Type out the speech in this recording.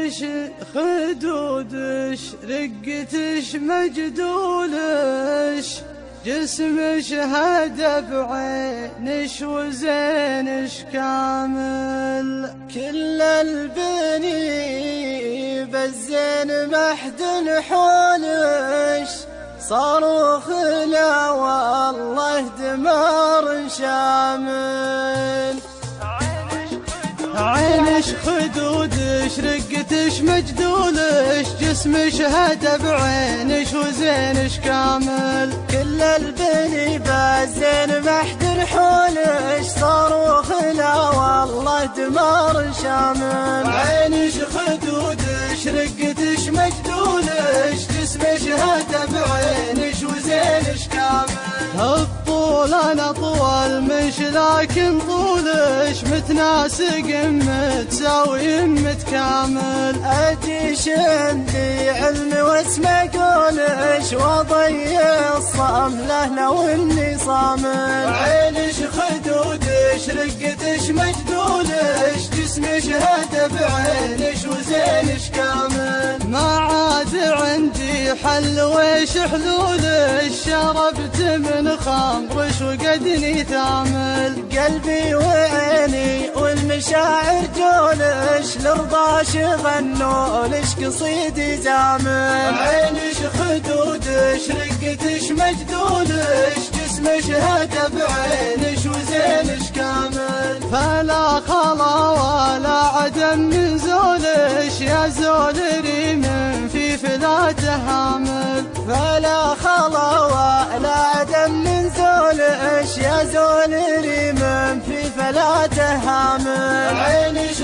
عينش خدودش رقتش مجدولش جسمش هدى بعينش وزينش كامل كل البني بالزين محد حولش صاروخ لا والله دمار شامل عينش خدودش رقتش مجدولش جسمش هدى بعينش وزينش كامل كل البني بالزين محد حولش صاروخ لا والله دمار شامل عينش خدودش رقتش مجدولش جسمش هدى بعينش وزينش كامل الطول انا طول مش لكن طولش متناسق متساوي متكامل اجيش عندي علم واسمع قولش واضيع الصامله لو اني صامل عينش خدودش رقتش مجدولش جسمش هدى بعينش وزينش كامل ما عاد عندي حل ويش حلولش شربت من خمرش وقدني ثامل قلبي وعيني والمشاعر جولش لرضاش غنولش قصيدي زامل عينش خدودش رقتش مجدولش جسمش هدى بعينش وزينش كامل فلا خلا ولا عدم من زولش يا زول ريم في فلاته هامل فلا خلا ولا عدم من زولش يا زول ريم في فلاته هامل عينش